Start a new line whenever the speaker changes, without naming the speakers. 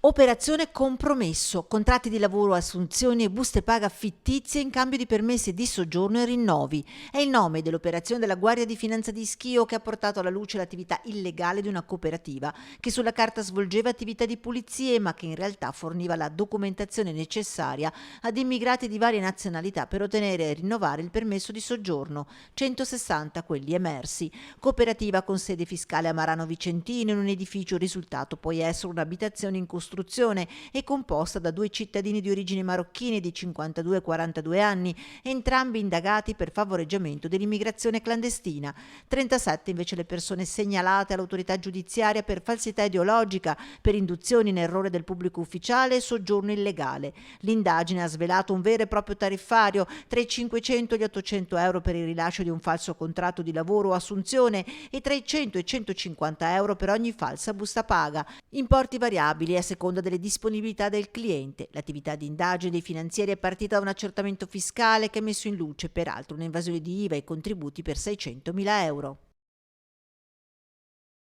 Operazione compromesso, contratti di lavoro, assunzioni e buste paga fittizie in cambio di permessi di soggiorno e rinnovi. È il nome dell'operazione della Guardia di Finanza di Schio che ha portato alla luce l'attività illegale di una cooperativa che sulla carta svolgeva attività di pulizie ma che in realtà forniva la documentazione necessaria ad immigrati di varie nazionalità per ottenere e rinnovare il permesso di soggiorno, 160 quelli emersi. Cooperativa con sede fiscale a Marano Vicentino in un edificio risultato poi essere un'abitazione in costruzione e composta da due cittadini di origine marocchine di 52 e 42 anni, entrambi indagati per favoreggiamento dell'immigrazione clandestina. 37 invece le persone segnalate all'autorità giudiziaria per falsità ideologica, per induzione in errore del pubblico ufficiale e soggiorno illegale. L'indagine ha svelato un vero e proprio tariffario tra i 500 e gli 800 euro per il rilascio di un falso contratto di lavoro o assunzione e tra i 100 e i 150 euro per ogni falsa busta paga, importi variabili a seconda delle disponibilità del cliente. L'attività di indagine dei finanzieri è partita da un accertamento fiscale che ha messo in luce peraltro un'invasione di IVA e contributi per 600.000 euro.